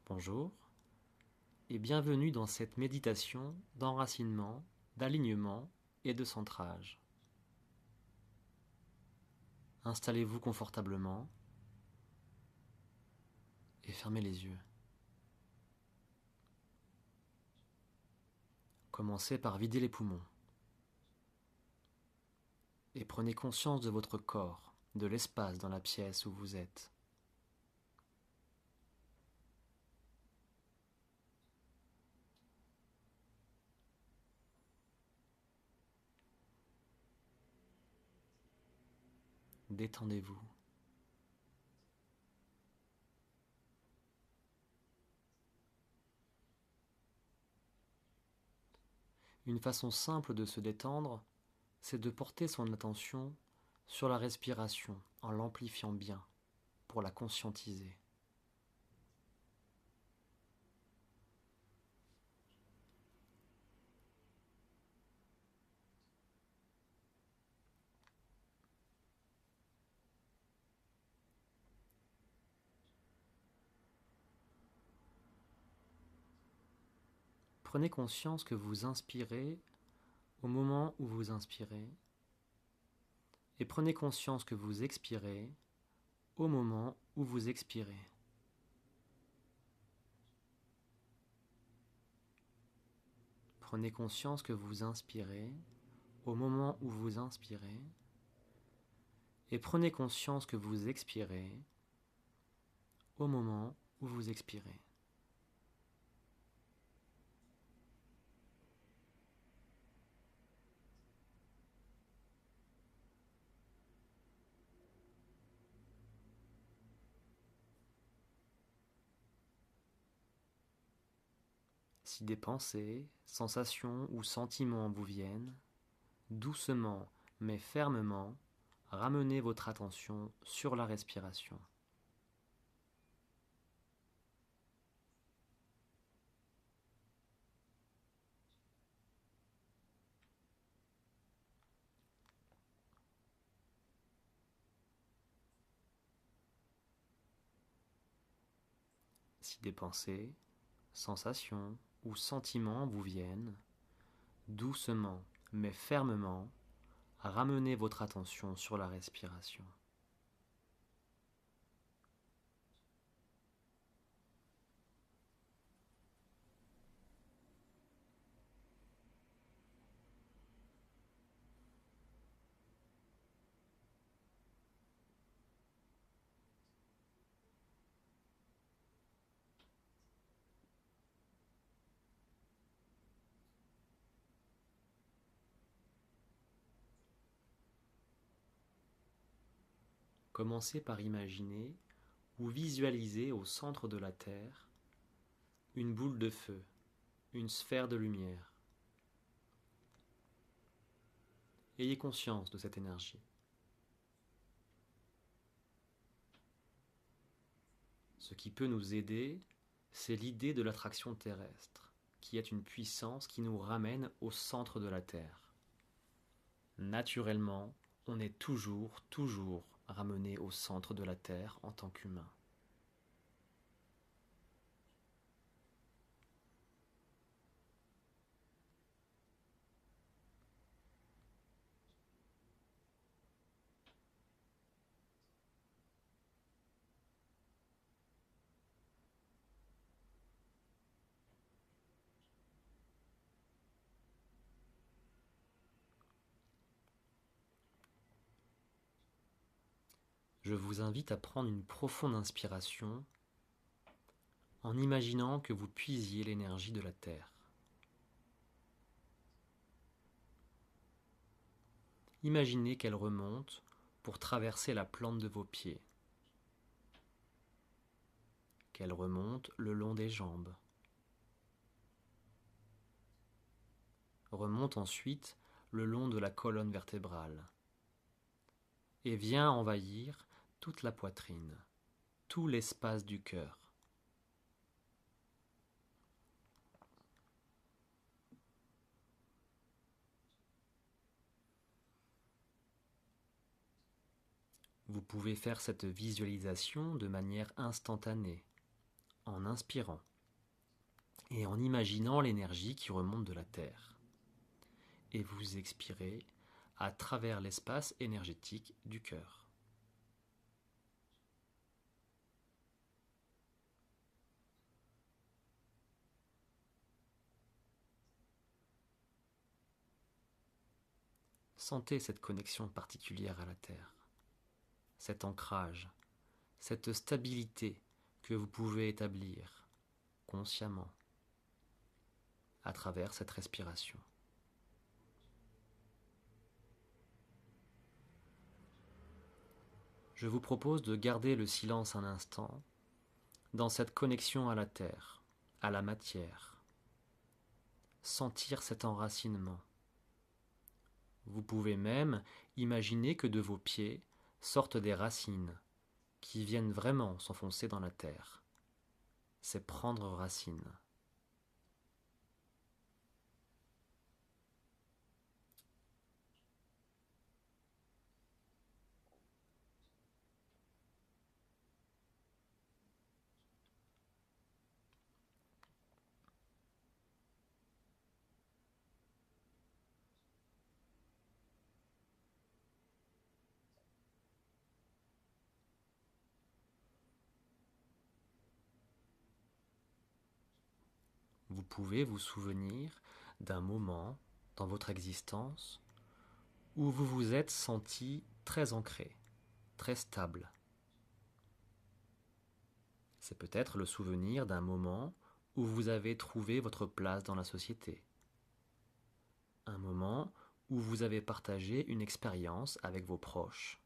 Bonjour et bienvenue dans cette méditation d'enracinement, d'alignement et de centrage. Installez-vous confortablement et fermez les yeux. Commencez par vider les poumons et prenez conscience de votre corps, de l'espace dans la pièce où vous êtes. Détendez-vous. Une façon simple de se détendre, c'est de porter son attention sur la respiration en l'amplifiant bien pour la conscientiser. Prenez conscience que vous inspirez au moment où vous inspirez et prenez conscience que vous expirez au moment où vous expirez. Prenez conscience que vous inspirez au moment où vous inspirez et prenez conscience que vous expirez au moment où vous expirez. Si des pensées, sensations ou sentiments vous viennent, doucement mais fermement, ramenez votre attention sur la respiration. Si des pensées, sensations ou sentiments vous viennent, doucement mais fermement, ramenez votre attention sur la respiration. Commencez par imaginer ou visualiser au centre de la Terre une boule de feu, une sphère de lumière. Ayez conscience de cette énergie. Ce qui peut nous aider, c'est l'idée de l'attraction terrestre, qui est une puissance qui nous ramène au centre de la Terre. Naturellement, on est toujours ramené au centre de la Terre en tant qu'humain. Je vous invite à prendre une profonde inspiration en imaginant que vous puisiez l'énergie de la Terre. Imaginez qu'elle remonte pour traverser la plante de vos pieds, qu'elle remonte le long des jambes, remonte ensuite le long de la colonne vertébrale et vient envahir toute la poitrine, tout l'espace du cœur. Vous pouvez faire cette visualisation de manière instantanée, en inspirant et en imaginant l'énergie qui remonte de la Terre. Et vous expirez à travers l'espace énergétique du cœur. Sentez cette connexion particulière à la Terre, cet ancrage, cette stabilité que vous pouvez établir consciemment à travers cette respiration. Je vous propose de garder le silence un instant dans cette connexion à la terre, à la matière. Sentir cet enracinement. Vous pouvez même imaginer que de vos pieds sortent des racines qui viennent vraiment s'enfoncer dans la terre. C'est prendre racine. Vous pouvez vous souvenir d'un moment dans votre existence où vous vous êtes senti très ancré, très stable. C'est peut-être le souvenir d'un moment où vous avez trouvé votre place dans la société. Un moment où vous avez partagé une expérience avec vos proches,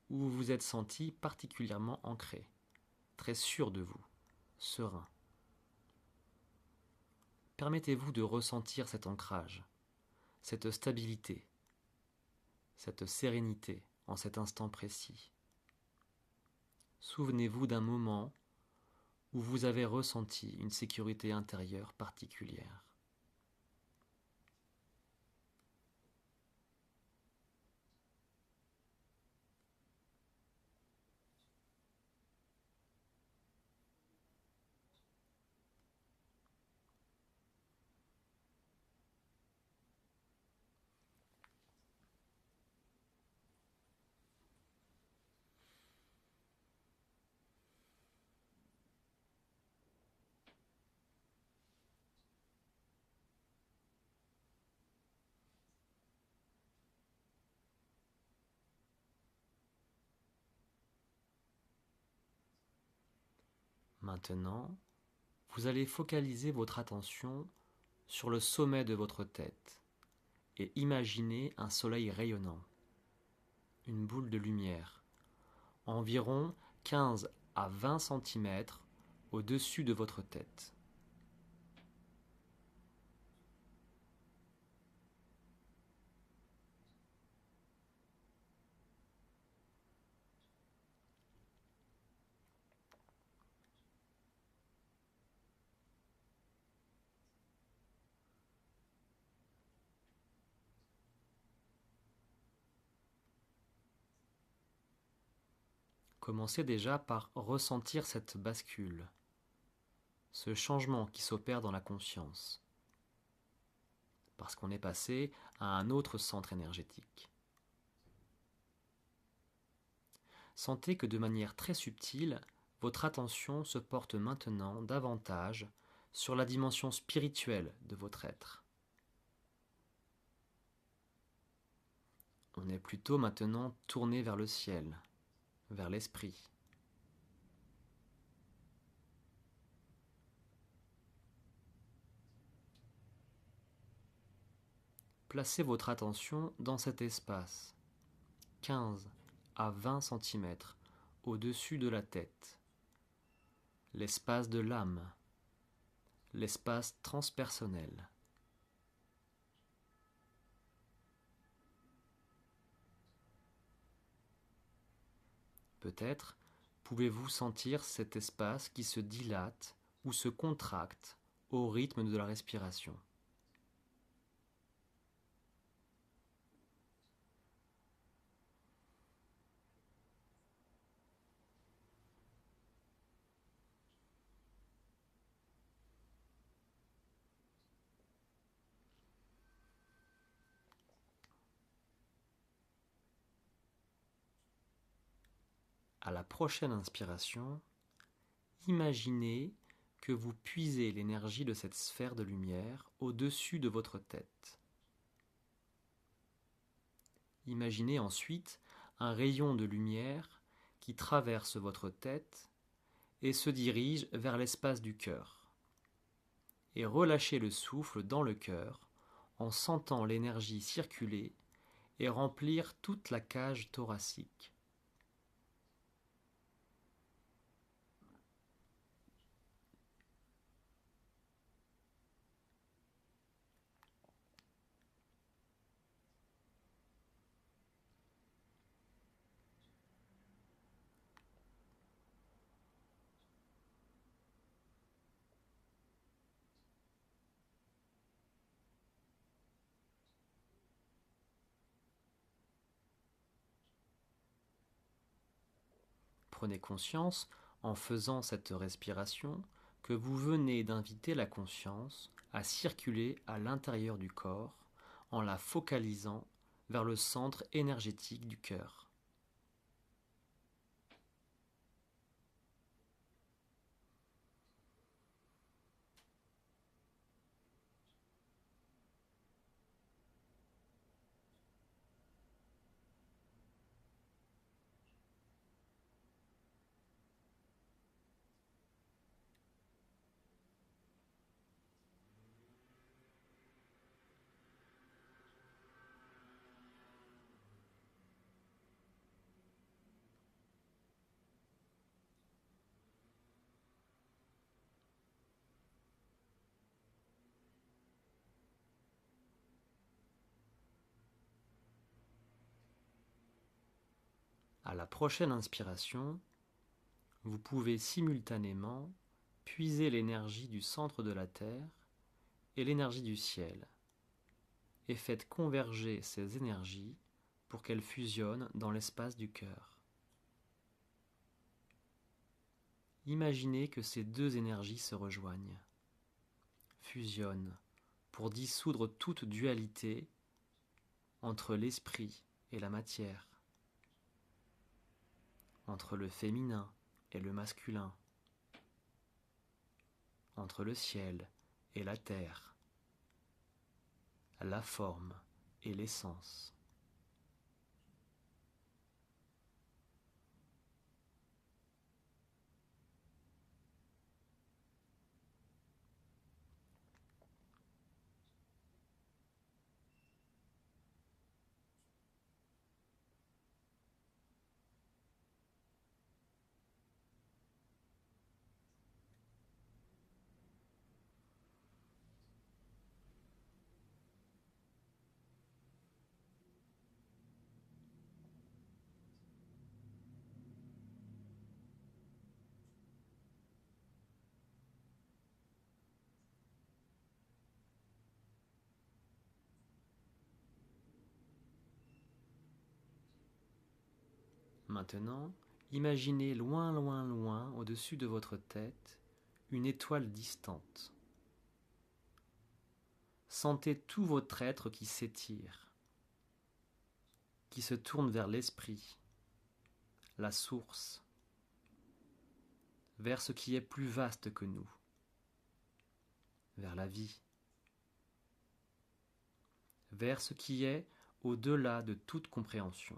où vous vous êtes senti particulièrement ancré, très sûr de vous, serein. Permettez-vous de ressentir cet ancrage, cette stabilité, cette sérénité en cet instant précis. Souvenez-vous d'un moment où vous avez ressenti une sécurité intérieure particulière. Maintenant, vous allez focaliser votre attention sur le sommet de votre tête et imaginer un soleil rayonnant, une boule de lumière, environ 15 à 20 cm au-dessus de votre tête. Commencez déjà par ressentir cette bascule, ce changement qui s'opère dans la conscience, parce qu'on est passé à un autre centre énergétique. Sentez que de manière très subtile, votre attention se porte maintenant davantage sur la dimension spirituelle de votre être. On est plutôt maintenant tourné vers le ciel, vers l'esprit. Placez votre attention dans cet espace, 15 à 20 cm au-dessus de la tête, l'espace de l'âme, l'espace transpersonnel. Peut-être pouvez-vous sentir cet espace qui se dilate ou se contracte au rythme de la respiration. À la prochaine inspiration, imaginez que vous puisez l'énergie de cette sphère de lumière au-dessus de votre tête. Imaginez ensuite un rayon de lumière qui traverse votre tête et se dirige vers l'espace du cœur. Et relâchez le souffle dans le cœur en sentant l'énergie circuler et remplir toute la cage thoracique. Prenez conscience, en faisant cette respiration, que vous venez d'inviter la conscience à circuler à l'intérieur du corps en la focalisant vers le centre énergétique du cœur. À la prochaine inspiration, vous pouvez simultanément puiser l'énergie du centre de la Terre et l'énergie du ciel, et faites converger ces énergies pour qu'elles fusionnent dans l'espace du cœur. Imaginez que ces deux énergies se rejoignent, fusionnent, pour dissoudre toute dualité entre l'esprit et la matière, entre le féminin et le masculin, entre le ciel et la terre, la forme et l'essence. Maintenant, imaginez loin, loin, loin, au-dessus de votre tête, une étoile distante. Sentez tout votre être qui s'étire, qui se tourne vers l'esprit, la source, vers ce qui est plus vaste que nous, vers la vie, vers ce qui est au-delà de toute compréhension.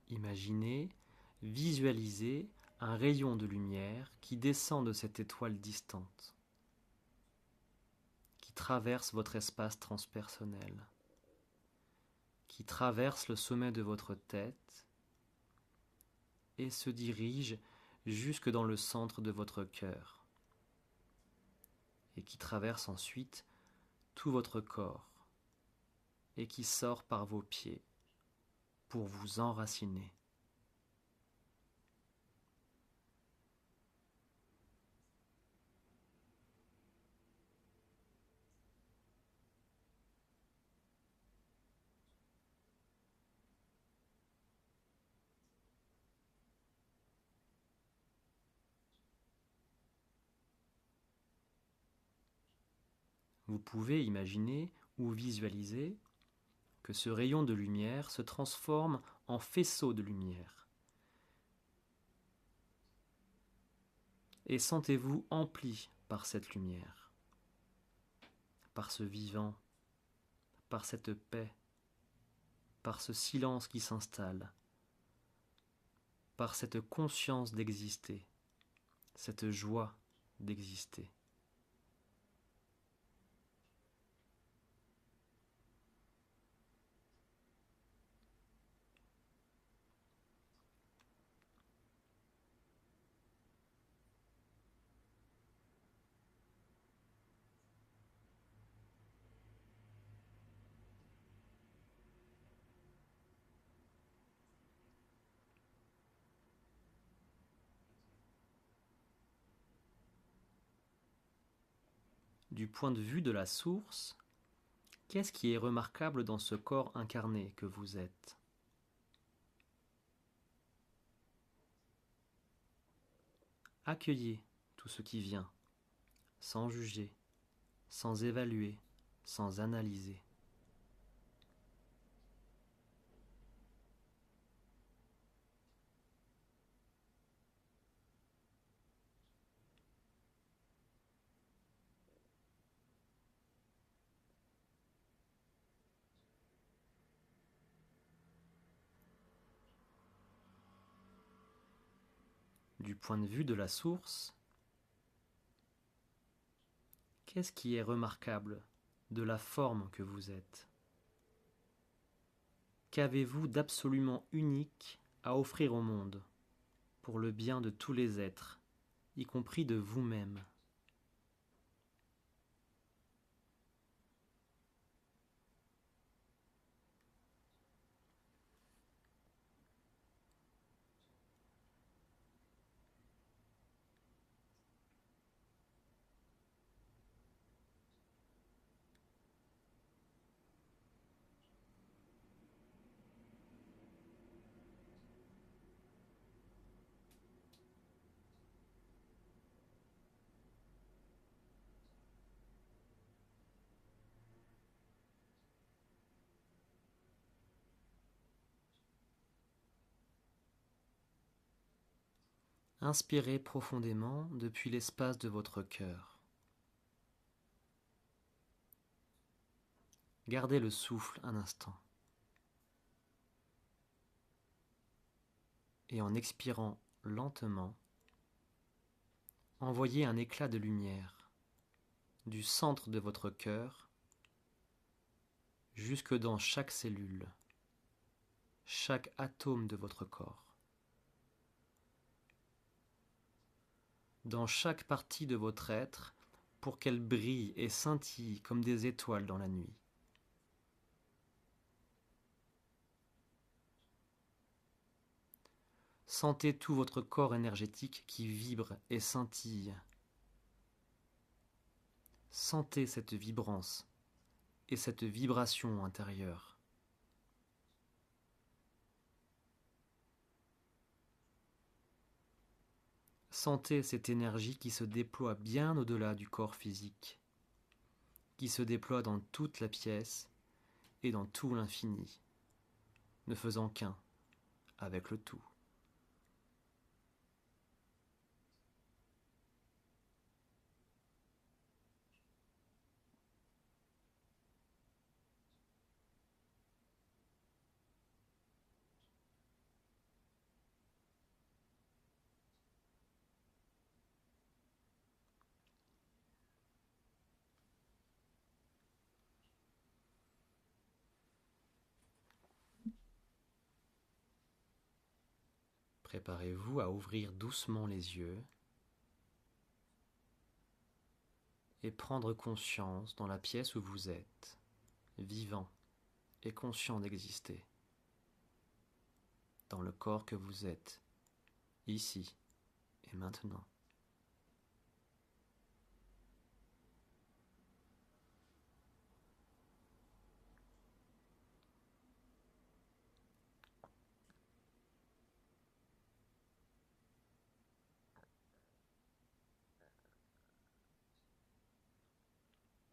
Imaginez, visualisez un rayon de lumière qui descend de cette étoile distante, qui traverse votre espace transpersonnel, qui traverse le sommet de votre tête et se dirige jusque dans le centre de votre cœur, et qui traverse ensuite tout votre corps, et qui sort par vos pieds pour vous enraciner. Vous pouvez imaginer ou visualiser que ce rayon de lumière se transforme en faisceau de lumière. Et sentez-vous empli par cette lumière, par ce vivant, par cette paix, par ce silence qui s'installe, par cette conscience d'exister, cette joie d'exister. Du point de vue de la source, qu'est-ce qui est remarquable dans ce corps incarné que vous êtes? Accueillez tout ce qui vient, sans juger, sans évaluer, sans analyser. Du point de vue de la source, qu'est-ce qui est remarquable de la forme que vous êtes? Qu'avez-vous d'absolument unique à offrir au monde, pour le bien de tous les êtres, y compris de vous-même? Inspirez profondément depuis l'espace de votre cœur. Gardez le souffle un instant. Et en expirant lentement, envoyez un éclat de lumière du centre de votre cœur jusque dans chaque cellule, chaque atome de votre corps, dans chaque partie de votre être pour qu'elle brille et scintille comme des étoiles dans la nuit. Sentez tout votre corps énergétique qui vibre et scintille. Sentez cette vibrance et cette vibration intérieure. Sentez cette énergie qui se déploie bien au-delà du corps physique, qui se déploie dans toute la pièce et dans tout l'infini, ne faisant qu'un avec le tout. Préparez-vous à ouvrir doucement les yeux et prendre conscience dans la pièce où vous êtes, vivant et conscient d'exister, dans le corps que vous êtes, ici et maintenant.